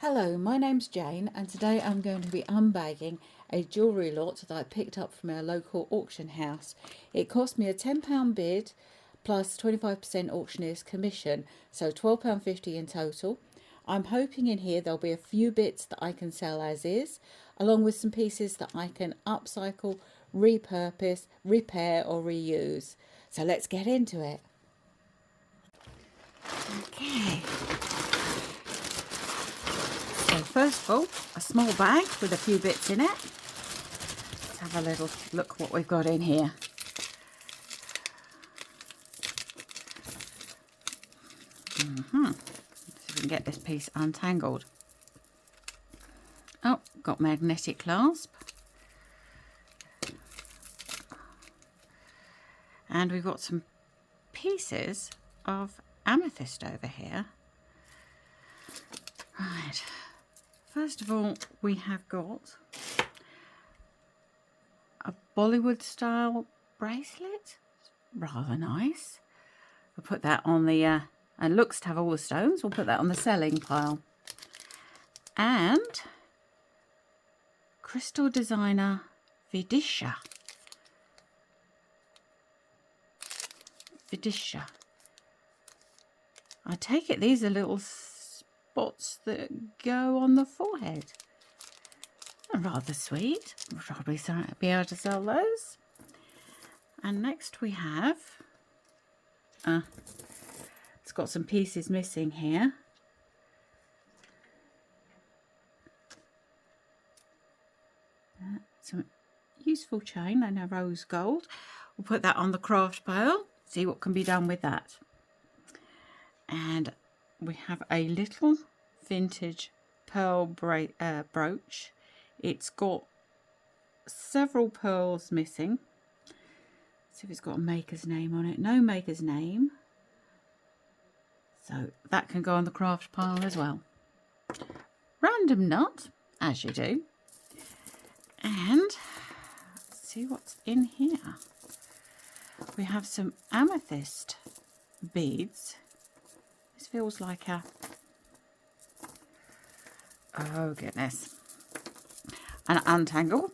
Hello, my name's Jane and today I'm going to be unbagging a jewellery lot that I picked up from our local auction house. It cost me a £10 bid plus 25% auctioneer's commission, so £12.50 in total. I'm hoping in here there'll be a few bits that I can sell as is, along with some pieces that I can upcycle, repurpose, repair or reuse. So let's get into it. Okay. So first of all, a small bag with a few bits in it. Let's have a little look what we've got in here. See if we can get this piece untangled. Oh, got magnetic clasp. And we've got some pieces of amethyst over here. Right. First of all, we have got a Bollywood style bracelet. Rather nice. We'll put that on the, and looks to have all the stones. We'll put that on the selling pile. And crystal designer Vidisha. I take it these are little spots that go on the forehead. They're rather sweet. We'll probably be able to sell those. And next we have, it's got some pieces missing here. Some useful chain and a rose gold. We'll put that on the craft pile, see what can be done with that. And we have a little vintage pearl brooch. It's got several pearls missing. See if it's got a maker's name on it. No maker's name. So that can go on the craft pile as well. Random nut, as you do. And let's see what's in here. We have some amethyst beads. This feels like a, oh goodness, an untangle.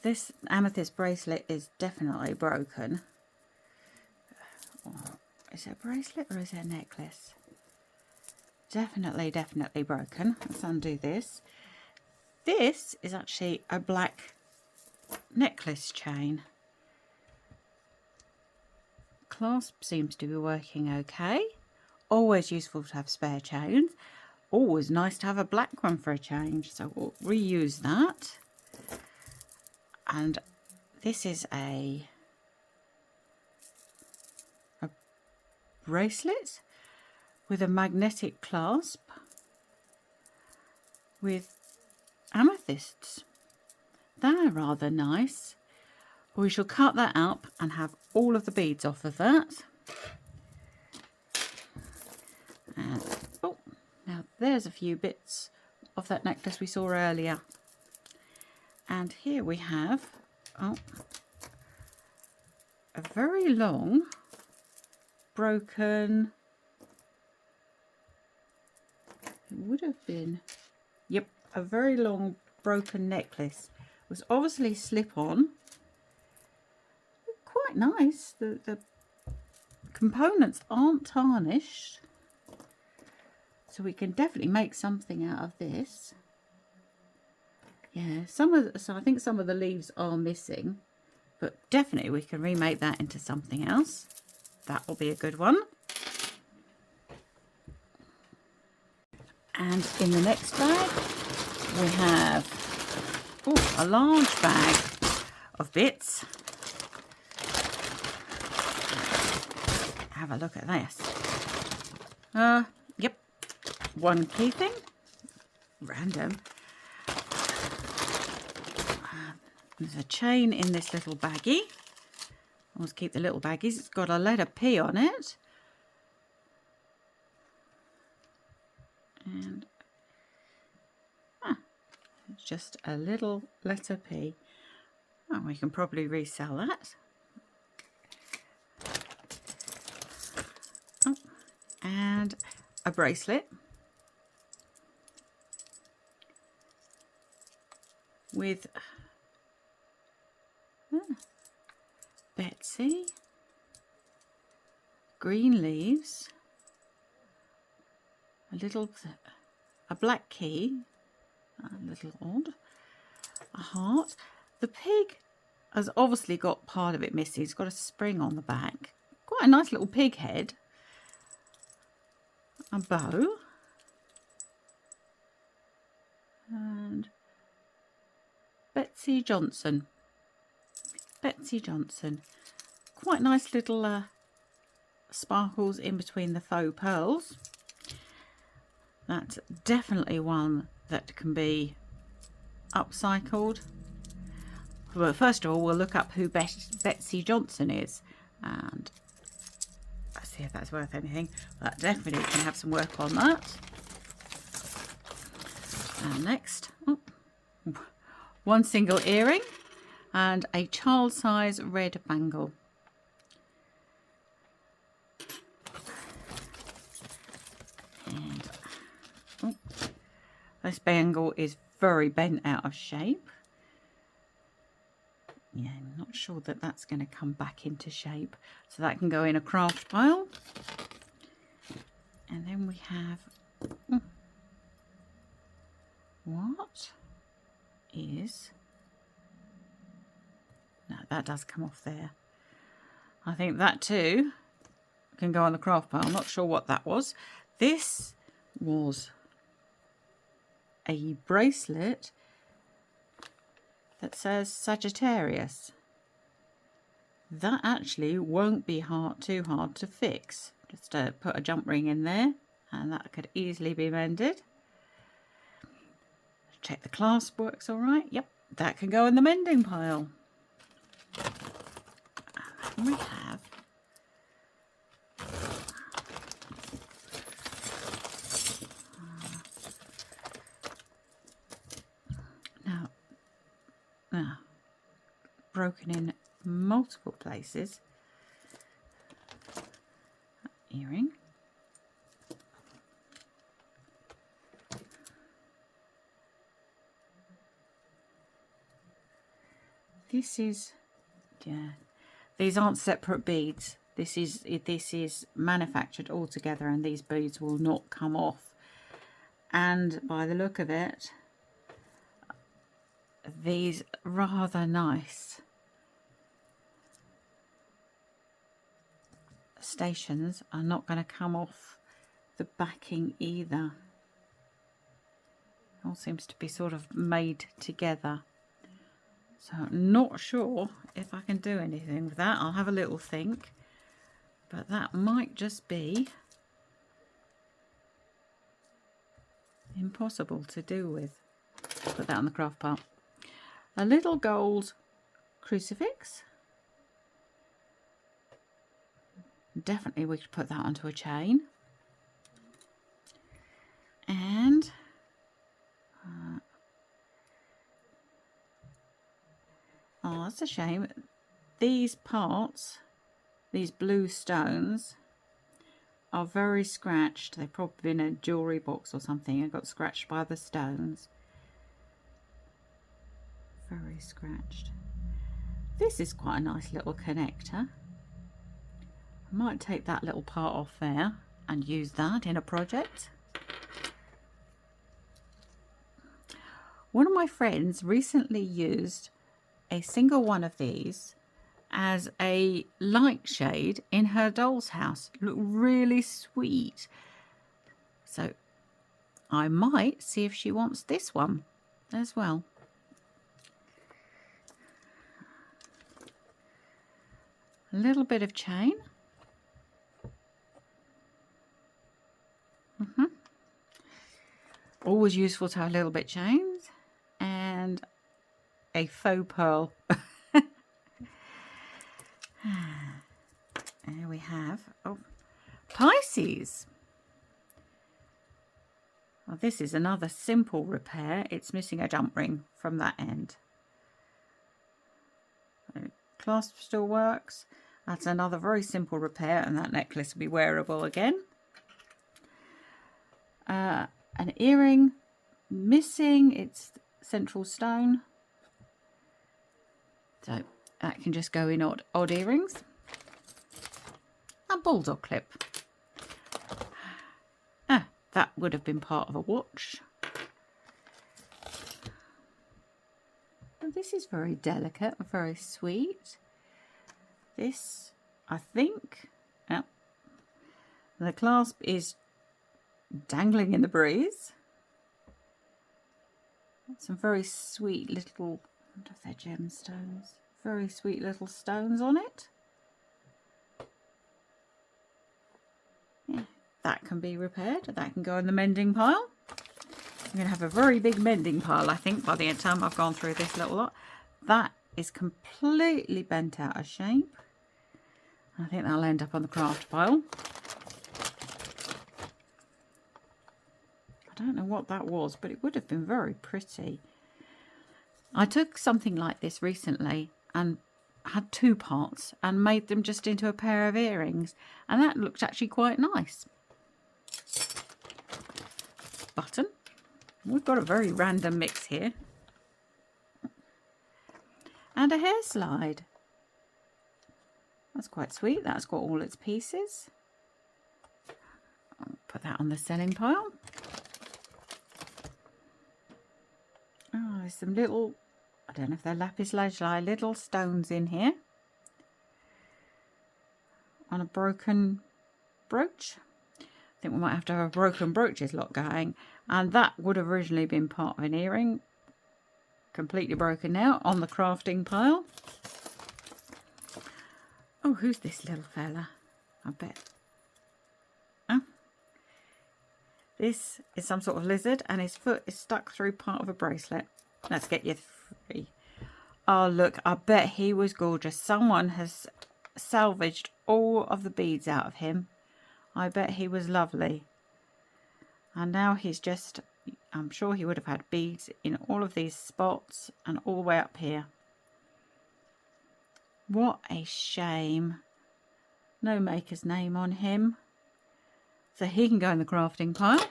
This amethyst bracelet is definitely broken. Is it a bracelet or is it a necklace? Definitely broken. Let's undo this. This is actually a black necklace chain. Clasp seems to be working okay. Always useful to have spare chains. Always nice to have a black one for a change. So we'll reuse that. And this is a bracelet with a magnetic clasp with amethysts. They're rather nice. We shall cut that up and have all of the beads off of that. And, oh, now there's a few bits of that necklace we saw earlier. And here we have, oh, a very long broken, it would have been, yep, a very long broken necklace. It was obviously slip-on. Quite nice. The components aren't tarnished, so we can definitely make something out of this. Yeah, so I think some of the leaves are missing, but definitely we can remake that into something else. That will be a good one. And in the next bag we have a large bag of bits. Have a look at this. Yep, one key thing. Random. There's a chain in this little baggie. Always keep the little baggies. It's got a letter P on it. And it's just a little letter P. Oh, we can probably resell that. Oh, and a bracelet with Betsy, green leaves, a black key, a little odd, a heart. The pig has obviously got part of it missing. It's got a spring on the back. Quite a nice little pig head. A bow. And Betsy Johnson. Betsy Johnson. Quite nice little sparkles in between the faux pearls. That's definitely one that can be upcycled. Well, first of all, we'll look up who Betsy Johnson is, and let's see if that's worth anything. That definitely can have some work on that. And next, one single earring and a child size red bangle. And this bangle is very bent out of shape. Yeah, I'm not sure that that's going to come back into shape. So that can go in a craft pile. And then we have... what is... no, that does come off there. I think that too can go on the craft pile. I'm not sure what that was. This was a bracelet that says Sagittarius. That actually won't be too hard to fix. Just put a jump ring in there and that could easily be mended. Check the clasp works all right. Yep, that can go in the mending pile. And we have broken in multiple places. Earring. This is, yeah, these aren't separate beads. This is manufactured all together, and these beads will not come off. And by the look of it, these rather nice stations are not going to come off the backing either. It all seems to be sort of made together. So I'm not sure if I can do anything with that. I'll have a little think. But that might just be impossible to do with. Put that on the craft pile. A little gold crucifix. Definitely we could put that onto a chain. And oh, that's a shame. These parts, these blue stones, are very scratched. They've probably been in a jewellery box or something and got scratched by the stones. Very scratched. This is quite a nice little connector. I might take that little part off there and use that in a project. One of my friends recently used a single one of these as a light shade in her doll's house. Look really sweet. So I might see if she wants this one as well. A little bit of chain. Always useful to have a little bit chains. And a faux pearl. There we have Pisces. Well, this is another simple repair. It's missing a jump ring from that end. Clasp still works. That's another very simple repair, and that necklace will be wearable again. An earring missing its central stone. So that can just go in odd earrings. A bulldog clip. That would have been part of a watch. This is very delicate, very sweet. This, I think, the clasp is dangling in the breeze. Some very sweet little, I wonder if they're gemstones, very sweet little stones on it. Yeah, that can be repaired. That can go in the mending pile. I'm going to have a very big mending pile, I think, by the time I've gone through this little lot. That is completely bent out of shape. I think that'll end up on the craft pile. I don't know what that was, but it would have been very pretty. I took something like this recently and had 2 parts and made them just into a pair of earrings, and that looked actually quite nice. Button. We've got a very random mix here. And a hair slide. That's quite sweet. That's got all its pieces. I'll put that on the selling pile. Oh, there's some little, I don't know if they're lapis lazuli, little stones in here. On a broken brooch. I think we might have to have a broken brooches lot going. And that would have originally been part of an earring. Completely broken now on the crafting pile. Oh, who's this little fella? I bet. Oh. This is some sort of lizard and his foot is stuck through part of a bracelet. Let's get you 3. Oh, look, I bet he was gorgeous. Someone has salvaged all of the beads out of him. I bet he was lovely. And now he's just, I'm sure he would have had beads in all of these spots and all the way up here. What a shame. No maker's name on him. So he can go in the crafting pile.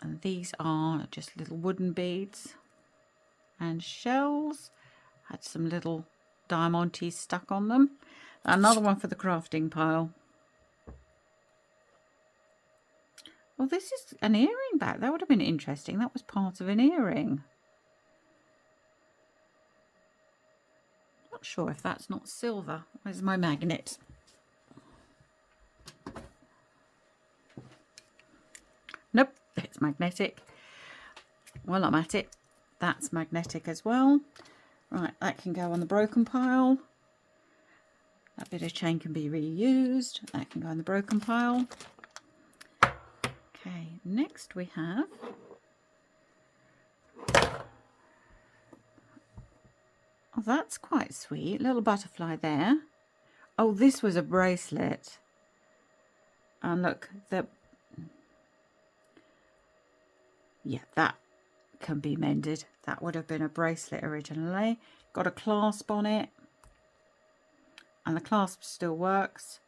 And these are just little wooden beads and shells. Had some little diamantes stuck on them. Another one for the crafting pile. Well, this is an earring back. That would have been interesting. That was part of an earring. Not sure if that's not silver. Where's my magnet? Nope, it's magnetic. While I'm at it, that's magnetic as well. Right, that can go on the broken pile. That bit of chain can be reused. That can go in the broken pile. Okay, next we have oh, that's quite sweet. Little butterfly there. Oh, this was a bracelet. And look, yeah, that can be mended. That would have been a bracelet originally. Got a clasp on it. And the clasp still works.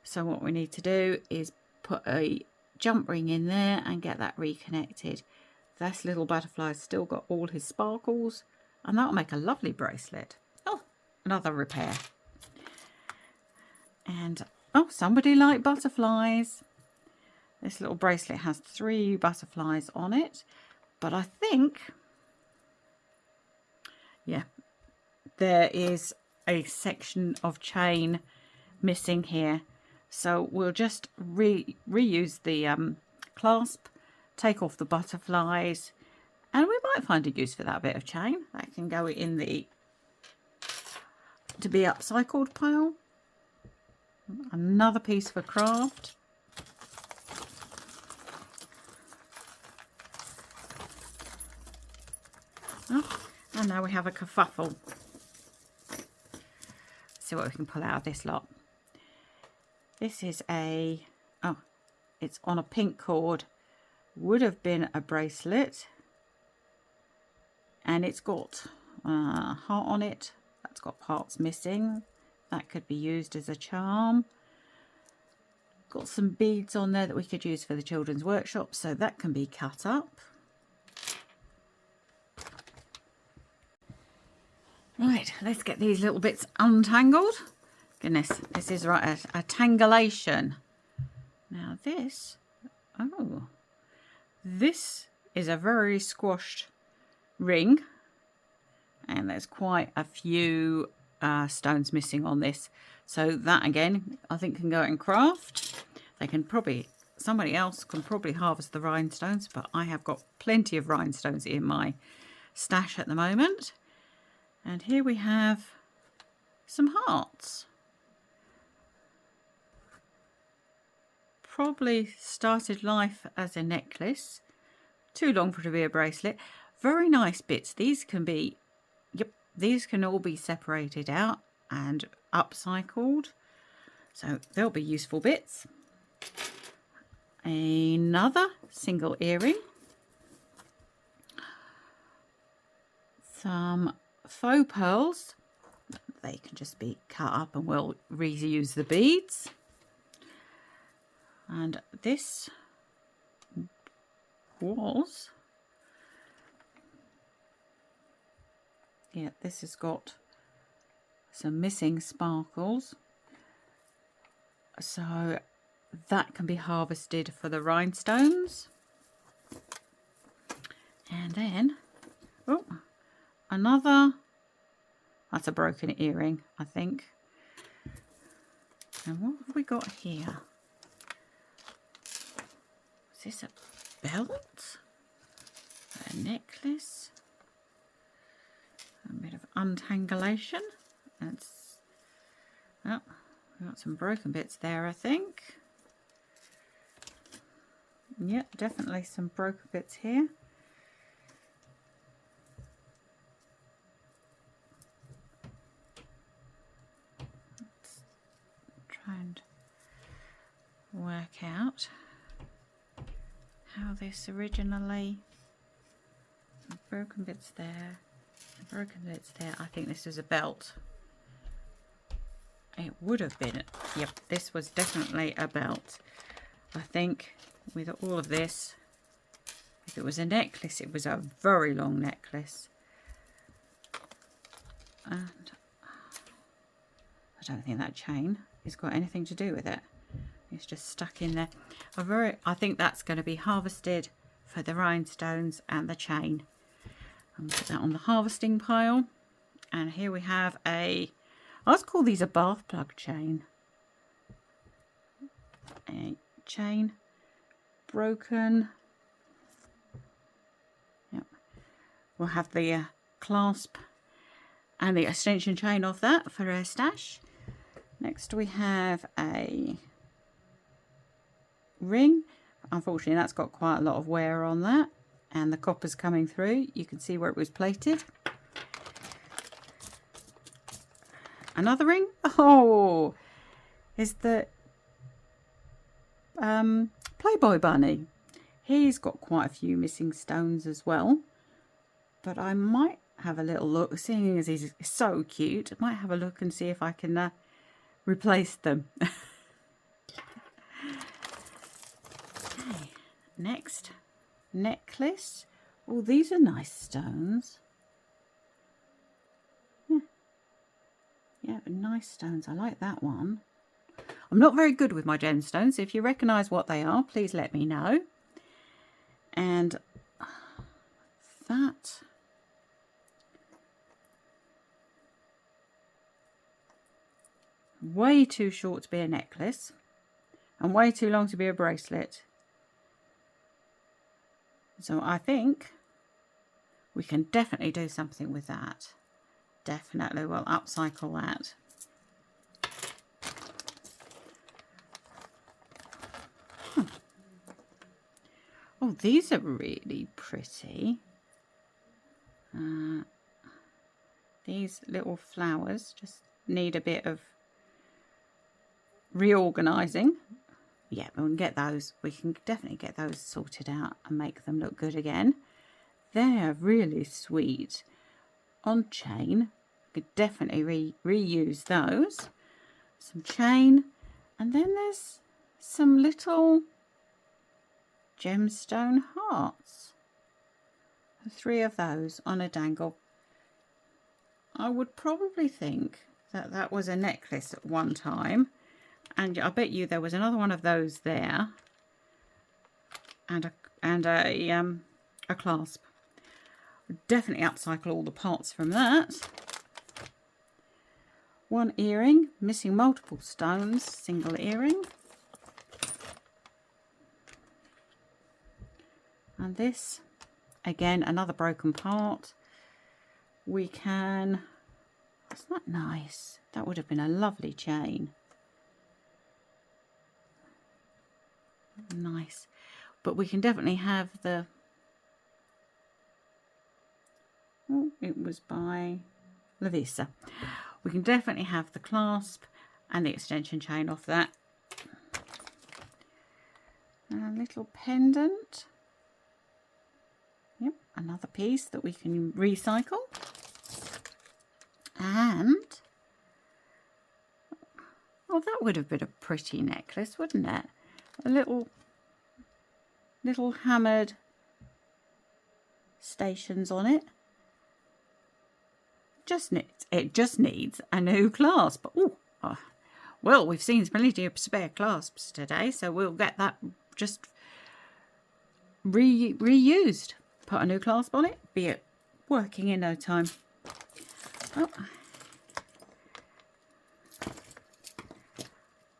So what we need to do is put a jump ring in there and get that reconnected. This little butterfly's still got all his sparkles, and that'll make a lovely bracelet. Oh, another repair. And oh, somebody liked butterflies. This little bracelet has 3 butterflies on it, but I think, yeah, there is a section of chain missing here. So we'll just reuse the clasp, take off the butterflies, and we might find a use for that bit of chain. That can go in the to be upcycled pile. Another piece for craft. Oh, and now we have a kerfuffle. Let's see what we can pull out of this lot. This is a, oh, it's on a pink cord. Would have been a bracelet. And it's got a heart on it. That's got parts missing. That could be used as a charm. Got some beads on there that we could use for the children's workshop, so that can be cut up. Right, let's get these little bits untangled. Goodness, this is right, a tangulation. Now this, oh, this is a very squashed ring, and there's quite a few stones missing on this. So that again, I think can go in craft. They can probably, somebody else can probably harvest the rhinestones, but I have got plenty of rhinestones in my stash at the moment. And here we have some hearts. Probably started life as a necklace. Too long for it to be a bracelet. Very nice bits. These can be, yep, these can all be separated out and upcycled. So they'll be useful bits. Another single earring. Some faux pearls. They can just be cut up and we'll reuse the beads. And this was, yeah, this has got some missing sparkles. So that can be harvested for the rhinestones. And then, oh, another, that's a broken earring, I think. And what have we got here? Is this a belt? A necklace? A bit of untangulation. That's, oh, we've got some broken bits there, I think. Yep, definitely some broken bits here. Let's try and work out how this originally, broken bits there, broken bits there. I think this was a belt. It would have been, yep, this was definitely a belt. I think with all of this, if it was a necklace, it was a very long necklace. And I don't think that chain has got anything to do with it. It's just stuck in there. I think that's going to be harvested for the rhinestones and the chain. I'm going to put that on the harvesting pile. And here we have let's call these a bath plug chain. A chain, broken. Yep. We'll have the clasp and the extension chain of that for our stash. Next we have a ring. Unfortunately, that's got quite a lot of wear on that, and the copper's coming through. You can see where it was plated. Another ring. Oh, is the Playboy bunny. He's got quite a few missing stones as well, but I might have a little look, seeing as he's so cute. I might have a look and see if I can replace them. Okay, next necklace. Oh, these are nice stones. Yeah, nice stones. I like that one. I'm not very good with my gemstones. If you recognise what they are, please let me know. And that, way too short to be a necklace and way too long to be a bracelet. So I think we can definitely do something with that. Definitely, we'll upcycle that. Oh, these are really pretty. These little flowers just need a bit of reorganizing. Yeah, we can get those. We can definitely get those sorted out and make them look good again. They're really sweet. On chain, could definitely reuse those. Some chain, and then there's some little gemstone hearts. 3 of those on a dangle. I would probably think that that was a necklace at one time, and I bet you there was another one of those there, and a clasp. Definitely upcycle all the parts from that. One earring, missing multiple stones, single earring. And this, again, another broken part. We can, isn't that nice? That would have been a lovely chain. Nice. But we can definitely have the, oh, it was by Lavisa. We can definitely have the clasp and the extension chain off that. A little pendant. Yep, another piece that we can recycle. And, oh, that would have been a pretty necklace, wouldn't it? A little hammered stations on it. It just needs a new clasp. Ooh, oh, well, we've seen plenty of spare clasps today, so we'll get that just reused. Put a new clasp on it, be it working in no time. Oh.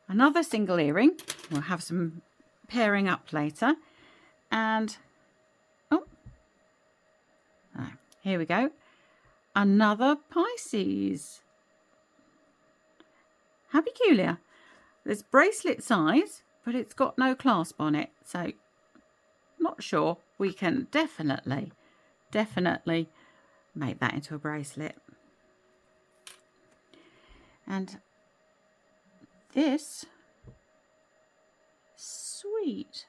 Another single earring. We'll have some pairing up later. And, oh, here we go. Another Pisces. How peculiar. There's bracelet size, but it's got no clasp on it. So, not sure. We can definitely make that into a bracelet. And this sweet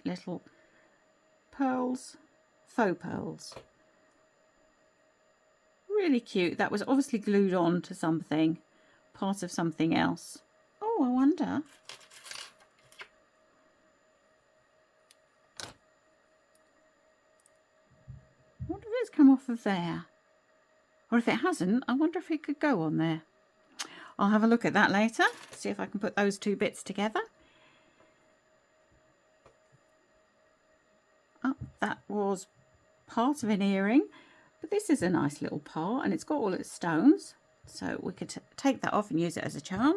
little pearls, faux pearls. Really cute. That was obviously glued on to something, part of something else. Oh, I wonder. I wonder if it's come off of there. Or if it hasn't, I wonder if it could go on there. I'll have a look at that later, see if I can put those two bits together. Oh, that was part of an earring, but this is a nice little part and it's got all its stones. So we could take that off and use it as a charm.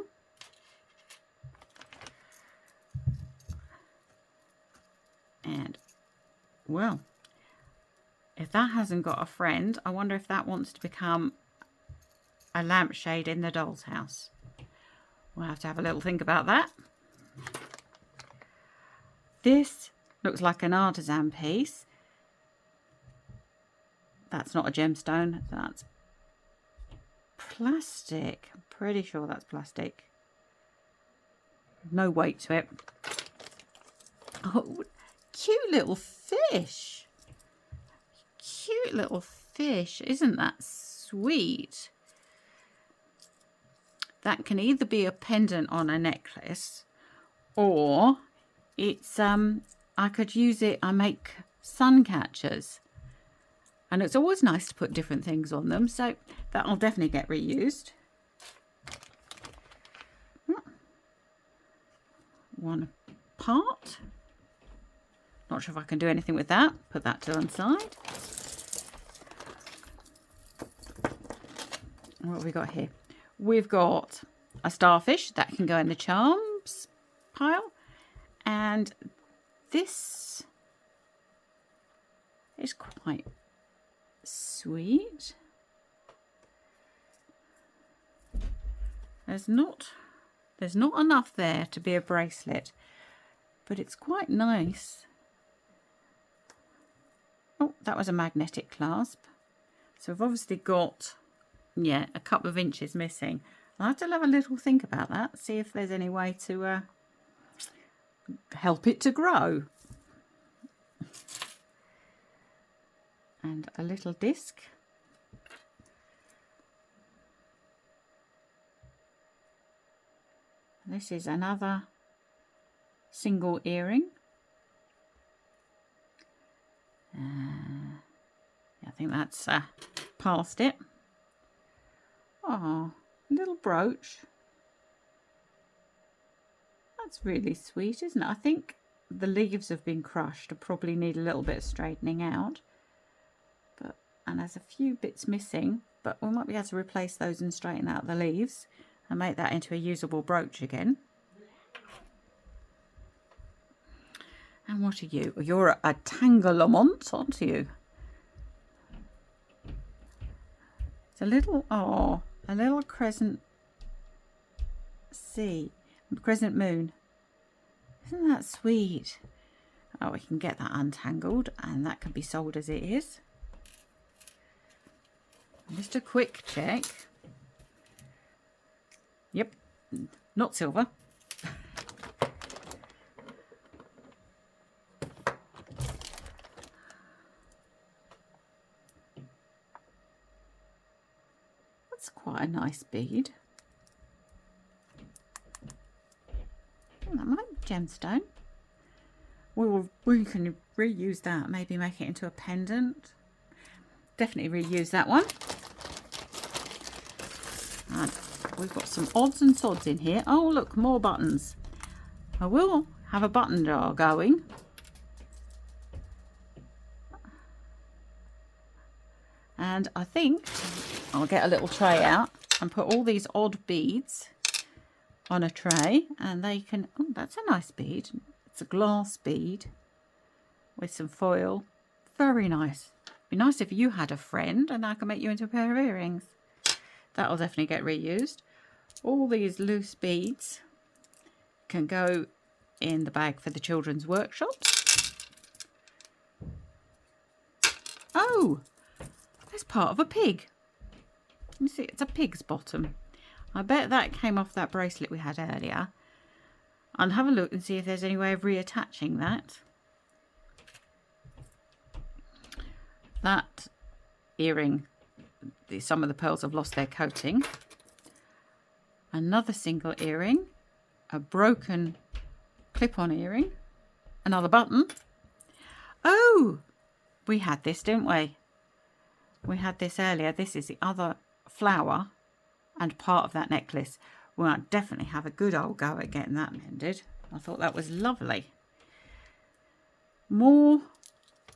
And, well, if that hasn't got a friend, I wonder if that wants to become a lampshade in the doll's house. We'll have to have a little think about that. This looks like an artisan piece. That's not a gemstone, that's plastic. I'm pretty sure that's plastic. No weight to it. Oh, cute little fish. Cute little fish. Isn't that sweet? That can either be a pendant on a necklace, or it's I could use it. I make sun catchers, and it's always nice to put different things on them, so that'll definitely get reused. One part. Not sure if I can do anything with that. Put that to one side. What have we got here? We've got a starfish that can go in the charms pile, and this is quite sweet. There's not enough there to be a bracelet, but it's quite nice. Oh, that was a magnetic clasp. So we've obviously got, yeah, a couple of inches missing. I'll have to have a little think about that, see if there's any way to help it to grow. And a little disc. This is another single earring. I think that's past it. Oh, little brooch. That's really sweet, isn't it? I think the leaves have been crushed and probably need a little bit of straightening out. And there's a few bits missing, but we might be able to replace those and straighten out the leaves and make that into a usable brooch again. And what are you? You're a Tanglelamont, aren't you? It's a little, oh, a little crescent crescent moon. Isn't that sweet? Oh, we can get that untangled and that can be sold as it is. Just a quick check. Yep, not silver. That's quite a nice bead. Oh, that might be gemstone. We can reuse that. Maybe make it into a pendant. Definitely reuse that one. And we've got some odds and sods in here. Oh, look, more buttons. I will have a button jar going. And I think I'll get a little tray out and put all these odd beads on a tray, and they can, oh, that's a nice bead. It's a glass bead with some foil. Very nice. Be nice if you had a friend and I can make you into a pair of earrings. That'll definitely get reused. All these loose beads can go in the bag for the children's workshops. Oh, that's part of a pig. Let me see, it's a pig's bottom. I bet that came off that bracelet we had earlier. I'll have a look and see if there's any way of reattaching that. That earring, some of the pearls have lost their coating. Another single earring, a broken clip-on earring, another button. Oh, we had this, didn't we? We had this earlier. This is the other flower and part of that necklace. We'll definitely have a good old go at getting that mended. I thought that was lovely. More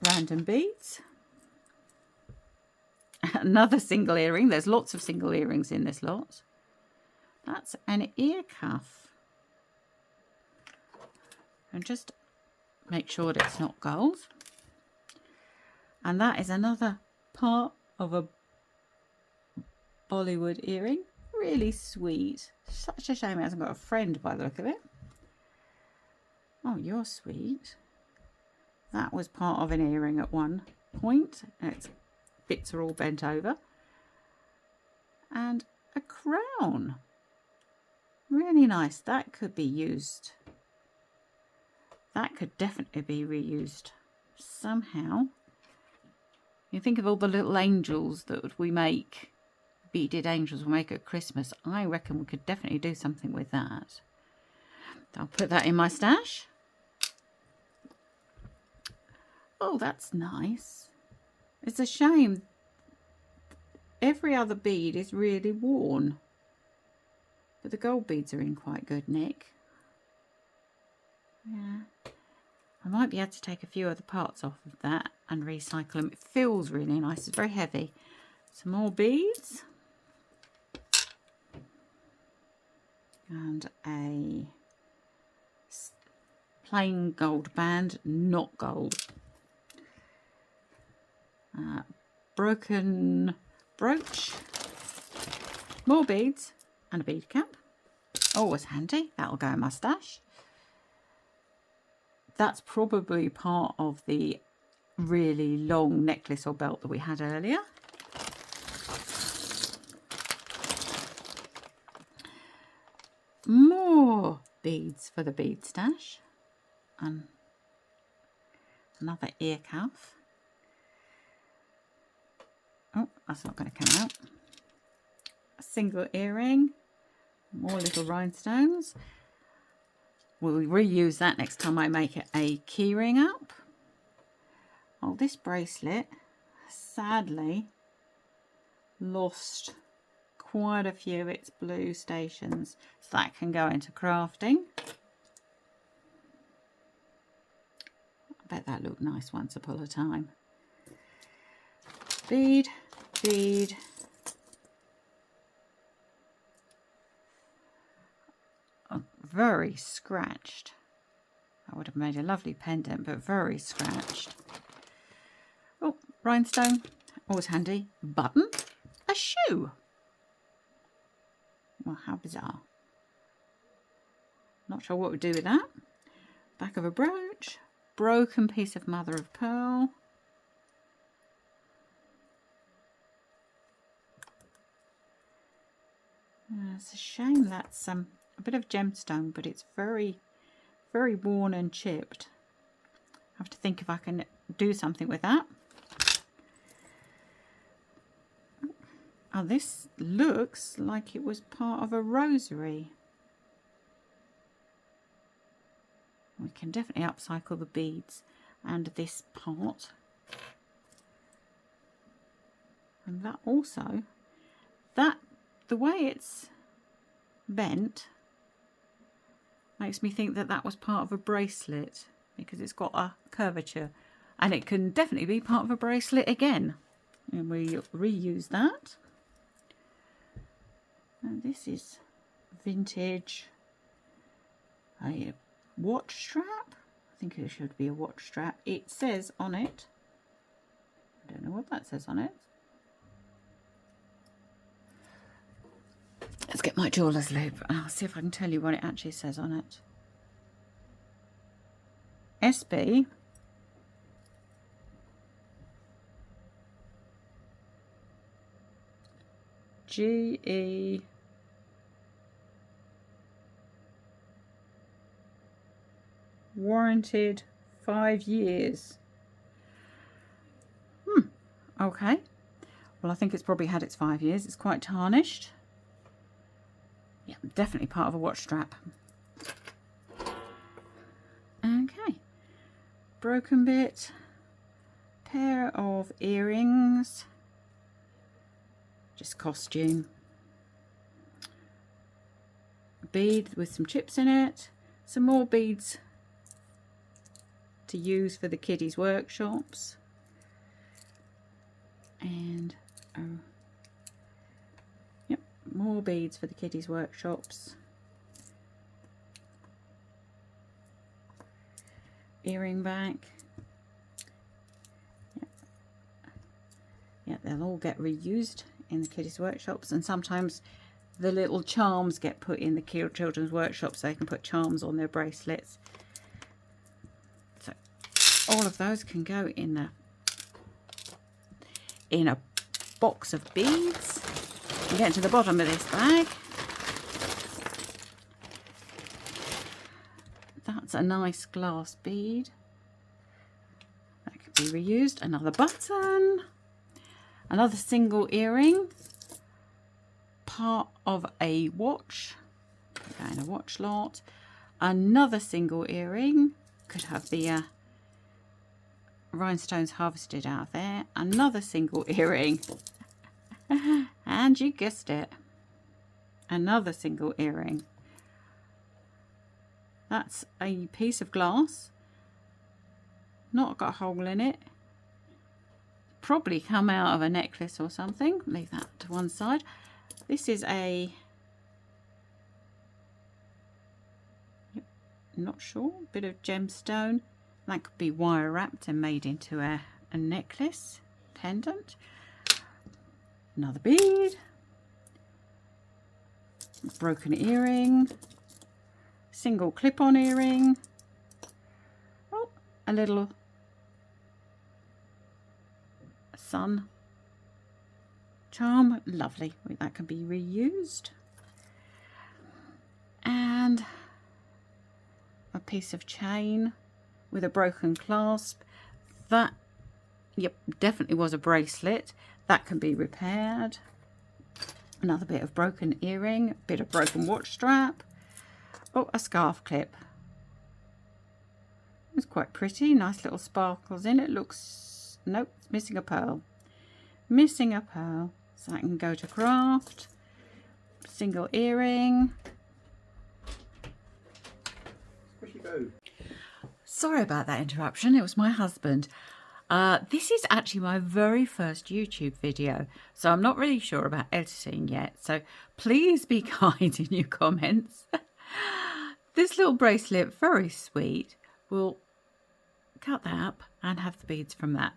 random beads. Another single earring. There's lots of single earrings in this lot. That's an ear cuff. And just make sure that it's not gold. And that is another part of a Bollywood earring. Really sweet. Such a shame it hasn't got a friend by the look of it. Oh, you're sweet. That was part of an earring at one point. And its bits are all bent over. And a crown. Really nice. That could be used. That could definitely be reused somehow. You think of all the little angels that we make, beaded angels we make at Christmas. I reckon we could definitely do something with that. I'll put that in my stash. Oh, that's nice. It's a shame. Every other bead is really worn. But the gold beads are in quite good nick. Yeah. I might be able to take a few other parts off of that and recycle them. It feels really nice. It's very heavy. Some more beads. And a plain gold band, not gold. Broken brooch. More beads and a bead cap. Always handy. That'll go in my stash. That's probably part of the really long necklace or belt that we had earlier. More beads for the bead stash. And another ear cuff. Oh, that's not going to come out. A single earring. More little rhinestones. We'll reuse that next time I make it a keyring up. Oh, this bracelet sadly lost quite a few of its blue stations, so that can go into crafting. I bet that looked nice once upon a time. Bead, bead. Oh, very scratched. I would have made a lovely pendant, but very scratched. Oh, rhinestone, always handy. Button, a shoe. Well, how bizarre. Not sure what we'd do with that. Back of a brooch, broken piece of mother of pearl. It's a shame that's a bit of gemstone, but it's very, very worn and chipped. I have to think if I can do something with that. Oh, this looks like it was part of a rosary. We can definitely upcycle the beads and this part. And that also, the way it's bent makes me think that that was part of a bracelet, because it's got a curvature, and it can definitely be part of a bracelet again. And we reuse that. And this is vintage, a watch strap. I think it should be a watch strap. It says on it, I don't know what that says on it. Let's get my jeweler's loupe and I'll see if I can tell you what it actually says on it. SB GE warranted 5 years. Okay. Well, I think it's probably had its 5 years. It's quite tarnished. Yeah, definitely part of a watch strap. Okay. Broken bit. Pair of earrings. Just costume. Bead with some chips in it. Some more beads to use for the kiddies' workshops. And yep, more beads for the kiddies' workshops. Earring back. Yeah, they'll all get reused in the kiddies' workshops, and sometimes the little charms get put in the children's workshops so they can put charms on their bracelets. So all of those can go in a box of beads. You get to the bottom of this bag. That's a nice glass bead. That could be reused. Another button. Another single earring. Part of a watch. In a watch lot. Another single earring. Could have the rhinestones harvested out of there. Another single earring. And you guessed it. Another single earring. That's a piece of glass. Not got a hole in it. Probably come out of a necklace or something. Leave that to one side. This is a... not sure. Bit of gemstone. That could be wire wrapped and made into a necklace. Pendant. Another bead. Broken earring. Single clip-on earring. Oh, a little sun charm. Lovely. That can be reused. And a piece of chain with a broken clasp. That, yep, definitely was a bracelet. That can be repaired. Another bit of broken earring, bit of broken watch strap. Oh, a scarf clip. It's quite pretty, nice little sparkles in it. Looks, nope, it's missing a pearl. Missing a pearl. So I can go to craft, single earring. Sorry about that interruption, it was my husband. This is actually my very first YouTube video, so I'm not really sure about editing yet, so please be kind in your comments. This little bracelet, very sweet. We'll cut that up and have the beads from that.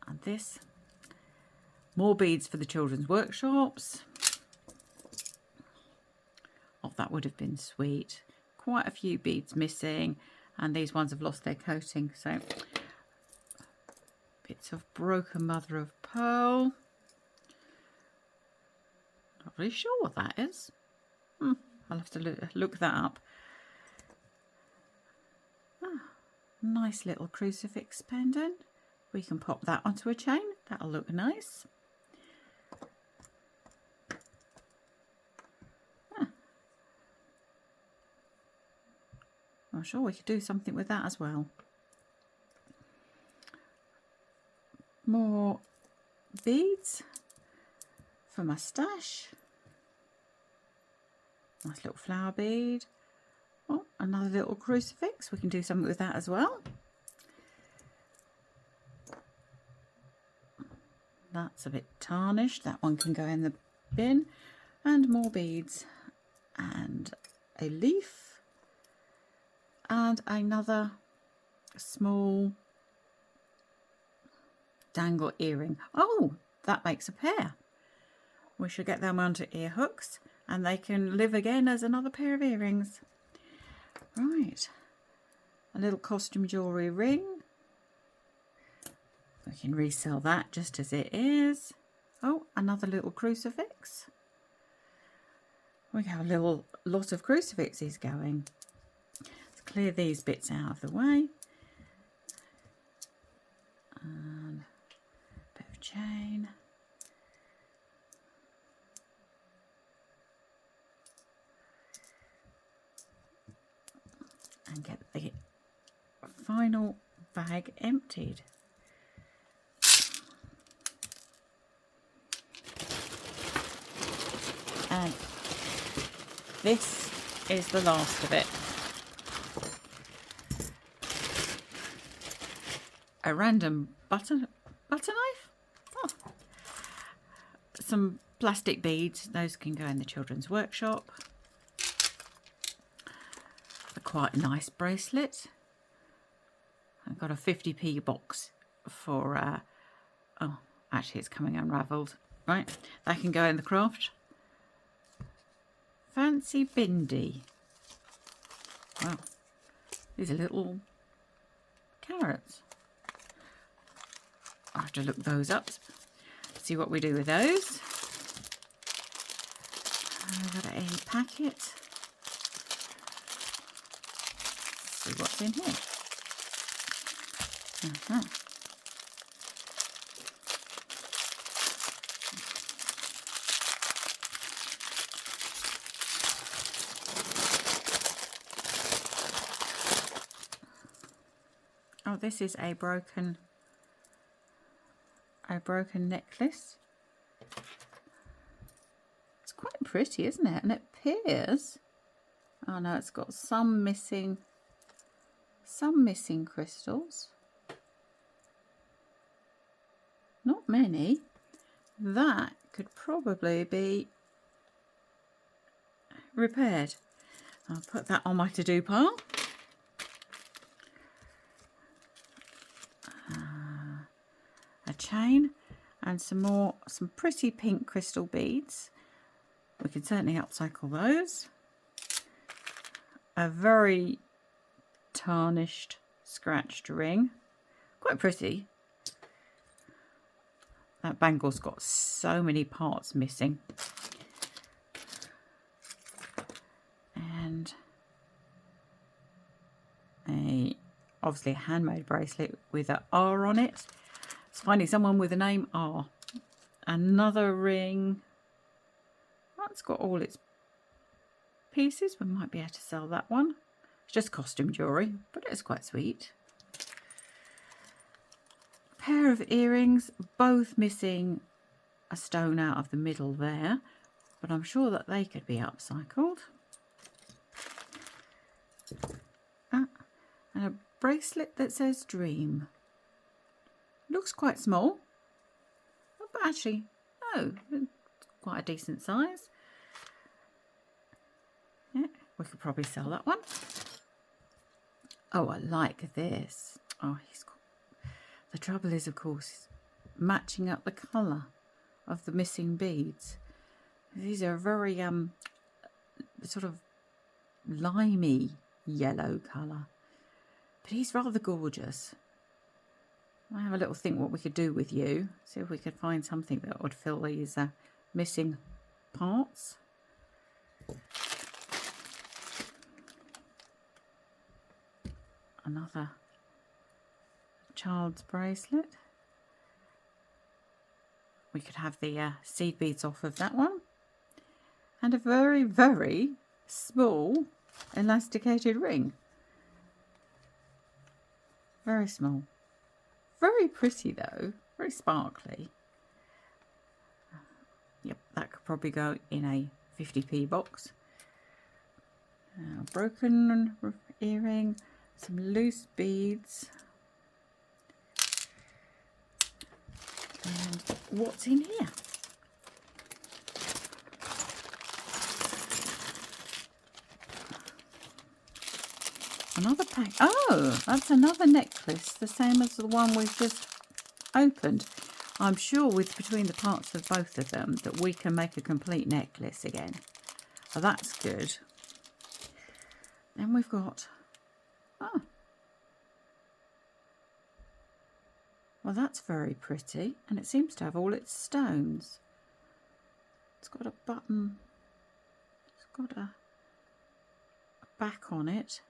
And this, more beads for the children's workshops. Oh, that would have been sweet. Quite a few beads missing, and these ones have lost their coating, so bits of broken mother of pearl. Not really sure what that is. I'll have to look that up. Nice little crucifix pendant. We can pop that onto a chain. That'll look nice. I'm sure we could do something with that as well. More beads for my stash. Nice little flower bead. Oh, another little crucifix. We can do something with that as well. That's a bit tarnished. That one can go in the bin. And more beads. And a leaf. And another small dangle earring. Oh, that makes a pair. We should get them onto ear hooks and they can live again as another pair of earrings. Right, a little costume jewellery ring. We can resell that just as it is. Oh, another little crucifix. We have a lot of crucifixes going. Let's clear these bits out of the way. And a bit of chain. And get the final bag emptied. And this is the last of it. A random butter knife. Oh. Some plastic beads. Those can go in the children's workshop. A quite nice bracelet. I've got a 50p box for oh, actually it's coming unravelled. Right, that can go in the craft. Fancy bindi. Wow, these are little carrots. I'll have to look those up, see what we do with those. I've got a packet. See what's in here. Oh, this is a broken necklace. It's quite pretty, isn't it? And it appears, oh no, it's got some missing crystals. Not many. That could probably be repaired. I'll put that on my to-do pile. A chain and some pretty pink crystal beads. We can certainly upcycle those. A very tarnished, scratched ring. Quite pretty. That bangle's got so many parts missing. And obviously a handmade bracelet with an R on it. It's finding someone with the name R. Another ring. That's got all its pieces. We might be able to sell that one. It's just costume jewellery, but it's quite sweet. Pair of earrings, both missing a stone out of the middle there, but I'm sure that they could be upcycled. And a bracelet that says Dream. Looks quite small, but actually, no, quite a decent size. Yeah, we could probably sell that one. Oh, I like this. Oh, he's got... The trouble is, of course, matching up the colour of the missing beads. These are very sort of limey yellow colour, but he's rather gorgeous. I have a little think what we could do with you. See if we could find something that would fill these missing parts. Another child's bracelet. We could have the seed beads off of that one. And a very, very small elasticated ring. Very small. Very pretty though. Very sparkly. Yep, that could probably go in a 50p box. Broken earring. Some loose beads. And what's in here? Another pack. Oh, that's another necklace, the same as the one we've just opened. I'm sure with between the parts of both of them that we can make a complete necklace again. Oh, that's good. Then we've got... Oh. Well, that's very pretty, and it seems to have all its stones. It's got a button. It's got a back on it.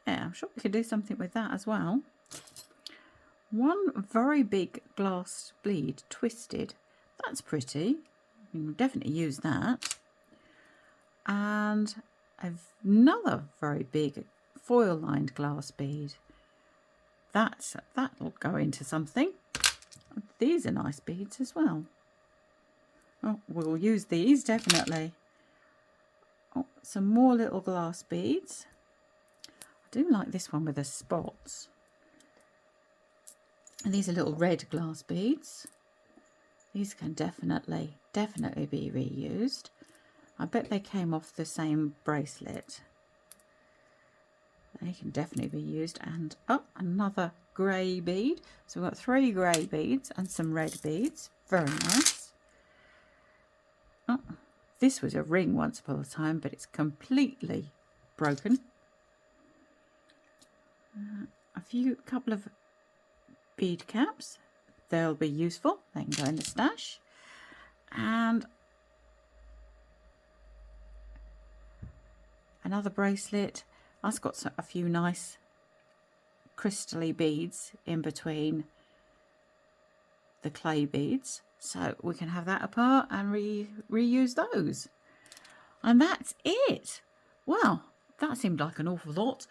Yeah, I'm sure we could do something with that as well. One very big glass bead, twisted. That's pretty. We can definitely use that. And another very big foil-lined glass bead. That'll go into something. These are nice beads as well. Oh, we'll use these definitely. Oh, some more little glass beads. I do like this one with the spots. And these are little red glass beads. These can definitely be reused. I bet they came off the same bracelet. They can definitely be used. And oh, another grey bead. So we've got 3 grey beads and some red beads. Very nice. Oh, this was a ring once upon a time, but it's completely broken. Couple of bead caps. They'll be useful. They can go in the stash. And another bracelet. I've got a few nice crystally beads in between the clay beads, so we can have that apart and reuse those. And that's it. Well, that seemed like an awful lot.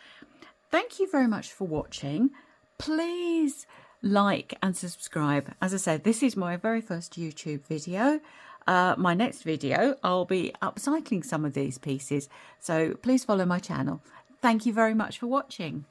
Thank you very much for watching. Please like and subscribe. As I said, this is my very first YouTube video. My next video, I'll be upcycling some of these pieces, so please follow my channel. Thank you very much for watching.